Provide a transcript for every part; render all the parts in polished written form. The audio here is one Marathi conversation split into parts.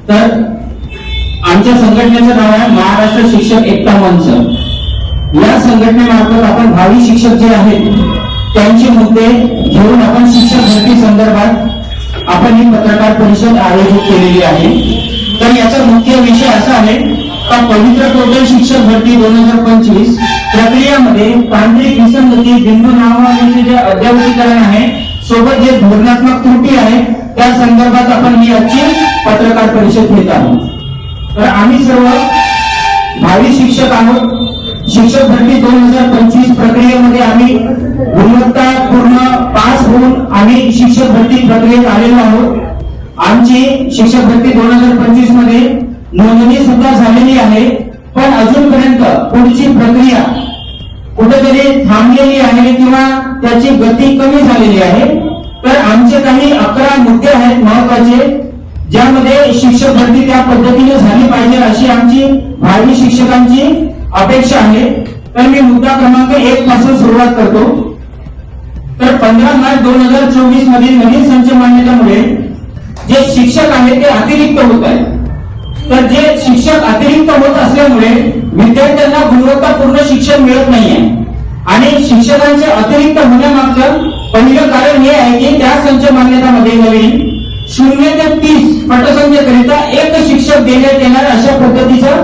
तर आमच्या संघटनेचं नाव आहे महाराष्ट्र शिक्षक एकता मंच। या संघटनेमार्फत आपण भावी शिक्षक जे आहेत त्यांचे मुद्दे घेऊन आपण शिक्षक भरती संदर्भात आपण ही पत्रकार परिषद आयोजित केलेली आहे। तर याचा मुख्य विषय असा आहे का पवित्र पोर्टल शिक्षक भरती 2025 प्रक्रियामध्ये तांत्रिक विसंगती, बिंदू नावाचे जे अद्ययावतीकरण आहे सोबत जे धोरणात्मक त्रुटी आहे त्या संदर्भात आपण ही आजची पत्रकार परिषद घेत आहोत। तर आम्ही सर्व भावी शिक्षक आहोत। शिक्षक भरती 2025 प्रक्रियेमध्ये आम्ही गुणवत्तापूर्ण पास होऊन आम्ही शिक्षक भरती प्रक्रियेत आलेलो आहोत। आमची शिक्षक भरती 2025 मध्ये नोंदणी सुद्धा झालेली आहे, पण अजूनपर्यंत पुढची प्रक्रिया कुठेतरी थांबलेली आहे किंवा त्याची गती कमी झालेली आहे। तर आमचे काही 11 मुद्दे आहेत महत्वाचे, ज्यामध्ये शिक्षक भरती त्या पद्धतीने झाली पाहिजे अशी आमची भावी शिक्षकांची अपेक्षा आहे। तर मी मुद्दा क्रमांक 1 पासून सुरुवात करतो। तर 15 मार्च 2024 मधील नवीन संच मान्यतेमुळे जे शिक्षक आहेत ते अतिरिक्त होत आहेत। तर जे शिक्षक अतिरिक्त होत असल्यामुळे विद्यार्थ्यांना गुणवत्तापूर्ण शिक्षण मिळत नाहीये आणि शिक्षकांचे अतिरिक्त होण्यामागचं पहिलं कारण हे आहे की त्या संच मान्यतामध्ये नवीन 0 ते 30 पटसंख्येकरिता एक शिक्षक देण्यात येणार अशा पद्धतीचा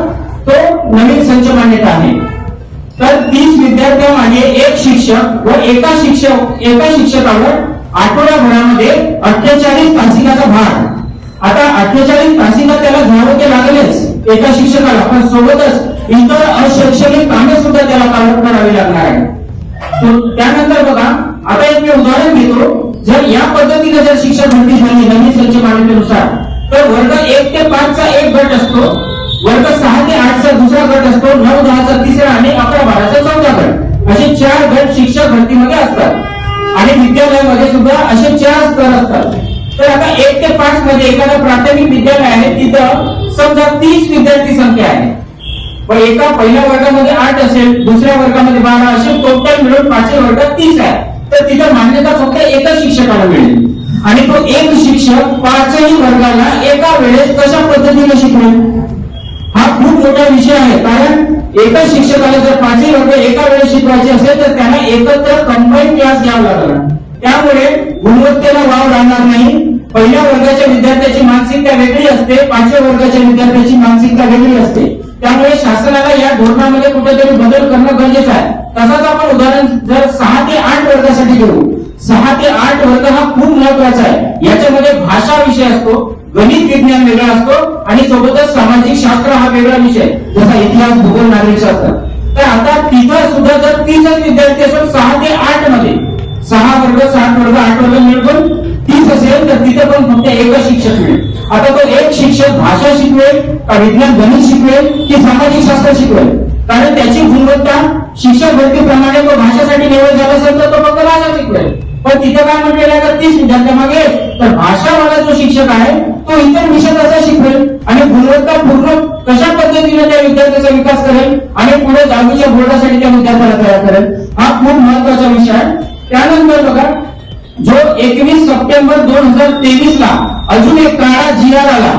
तो नवीन संच मान्यता आहे। तर 30 विद्यार्थ्यांमागे एक शिक्षक व एका शिक्षकावर आठवड्याभरामध्ये 48 तासिकाचा भार। आता 48 तासिका त्याला घ्यावं ते लागेलच एका शिक्षकाला, पण सोबतच इतर अशैक्षणिक कामे सुद्धा त्याला करावी लागणार आहे। त्यानंतर बघा, आता एक मी उदाहरण घेतो। जर या पद्धतीने जर शिक्षक भरती झाली नवीन संच मान्यतेनुसार, तर वर्ग 1 ते 5 चा एक गट असतो, वर्ग 6 ते 8 चा दुसरा गट असतो, 9, 10 चा तिसरा आणि 11, 12 चा चौथा गट, असे 4 गट शिक्षक भरतीमध्ये असतात आणि विद्यालयामध्ये सुद्धा असे 4 स्तर असतात। तर आता 1 ते 5 मध्ये एखादा प्राथमिक विद्यालय आहे, तिथं समजा 30 विद्यार्थी संख्या आहे, पण एका पहिल्या वर्गामध्ये 8 असेल, दुसऱ्या वर्गामध्ये 12 असे टोटल मिळून 5व्या वर्गात 30 आहे। तर तिथं मान्यता फक्त एका शिक्षकाला मिळेल आणि तो एक शिक्षक 5ही वर्गाला एका वेळेस कशा पद्धतीने शिकवेल हा खूप मोठा विषय आहे। कारण एका शिक्षकाला जर 5ही वर्ग एका वेळेस शिकवायचे असेल तर त्याला एकत्र कंबाईन क्लास घ्यावा लागला, त्यामुळे गुणवत्तेला वाव राहणार नाही। पहिल्या वर्गाच्या विद्यार्थ्याची मानसिकता वेगळी असते, 5व्या वर्गाच्या विद्यार्थ्याची मानसिकता वेगळी असते, त्यामुळे शासनाला या धोरणामध्ये कुठेतरी बदल करणं गरजेचं आहे। तसाच आपण उदाहरण जर 6 ते 8 वर्गासाठी घेऊ, 6 ते 8 वर्ग हा खूप महत्वाचा आहे। याच्यामध्ये भाषा विषय असतो, गणित विज्ञान वेगळा असतो आणि सोबतच सामाजिक शास्त्र हा वेगळा विषय, जसा इतिहास, भूगोल, नागरिकशास्त्र। तर आता तिथं सुद्धा जर 30 विद्यार्थी असेल 6 ते 8 मध्ये, 6 वर्ग 7 वर्ग 8 वर्ग मिळून 30 असेल, तर तिथे पण फक्त एकच शिक्षक मिळेल। आता तो एक शिक्षक भाषा शिकवेल का विज्ञान गणित शिकवेल की सामाजिक शास्त्र शिकवेल, कारण त्याची गुणवत्ता शिक्षक भरतीप्रमाणे तो भाषेसाठी निवड झाला असेल तर तो फक्त भाषा शिकवेल, पण तिथे काय म्हटलेलं आहे तर 30 विद्यार्थ्यांमागे तर भाषावाला जो शिक्षक आहे तो इतर विषय कसा शिकवेल आणि गुणवत्तापूर्ण कशा पद्धतीने त्या विद्यार्थ्याचा विकास करेल आणि पुढे दहावीच्या बोर्डासाठी त्या विद्यार्थ्याला तयार करेल, हा खूप महत्वाचा विषय आहे। त्यानंतर बघा, जो 21 सप्टेंबर 2023 ला अजून एक काळा GR आला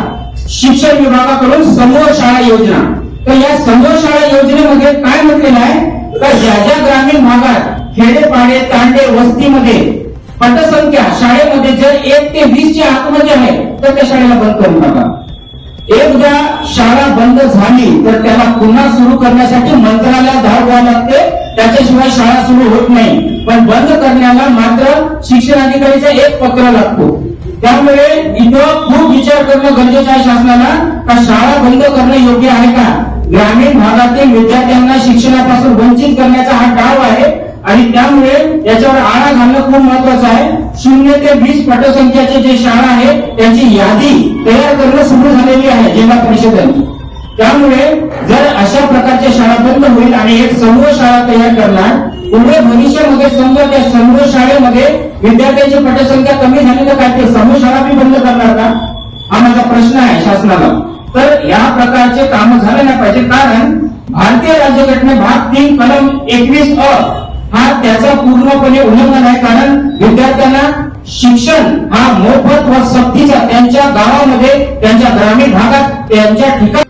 शिक्षण विभागाकडून समूह शाळा योजना। तर या समूह शाळा योजनेमध्ये काय म्हटलेलं आहे तर ज्या ज्या ग्रामीण भागात खेडेपाडे तांडे वस्तीमध्ये पटसंख्या शाळेमध्ये जर 1 ते 20 च्या आतमध्ये आहे तर त्या शाळेला बंद करू नका। एकदा शाळा बंद झाली तर त्याला पुन्हा सुरू करण्यासाठी मंत्रालयात धाव घ्यावी लागते, त्याच्याशिवाय शाळा सुरू होत नाही। पण बंद करण्याला मात्र शिक्षण अधिकारीचा एक पत्र लागतो, त्यामुळे इथं खूप विचार करणं गरजेचं आहे शासनाला का शाळा बंद करणं योग्य आहे का। ग्रामीण भागातील विद्यार्थ्यांना शिक्षणापासून वंचित करण्याचा हा डाव आहे आणि त्यामुळे याच्यावर आळा घालणं खूप महत्वाचं आहे। 0 ते 20 पटसंख्याचे जे शाळा आहे त्यांची यादी तयार करणं सुरू झालेली आहे जिल्हा परिषदेने। त्यामुळे जर अशा प्रकारच्या शाळा बंद होईल आणि एक समूह शाळा तयार करणार, पुढे भविष्यामध्ये समजा त्या समूह शाळेमध्ये विद्यार्थ्यांची पटसंख्या कमी झाली तर काय ते समूह शाळा बी बंद करणार का, हा माझा प्रश्न आहे शासनाला। तर या प्रकारचे काम झाले नाही पाहिजे, कारण भारतीय राज्यघटने भाग 3 कलम 21 हा त्याचा पूर्णपणे उल्लंघन आहे। कारण विद्यार्थ्यांना शिक्षण हा मोफत व सक्तीचा त्यांच्या गावामध्ये त्यांच्या ग्रामीण भागात त्यांच्या ठिकाणी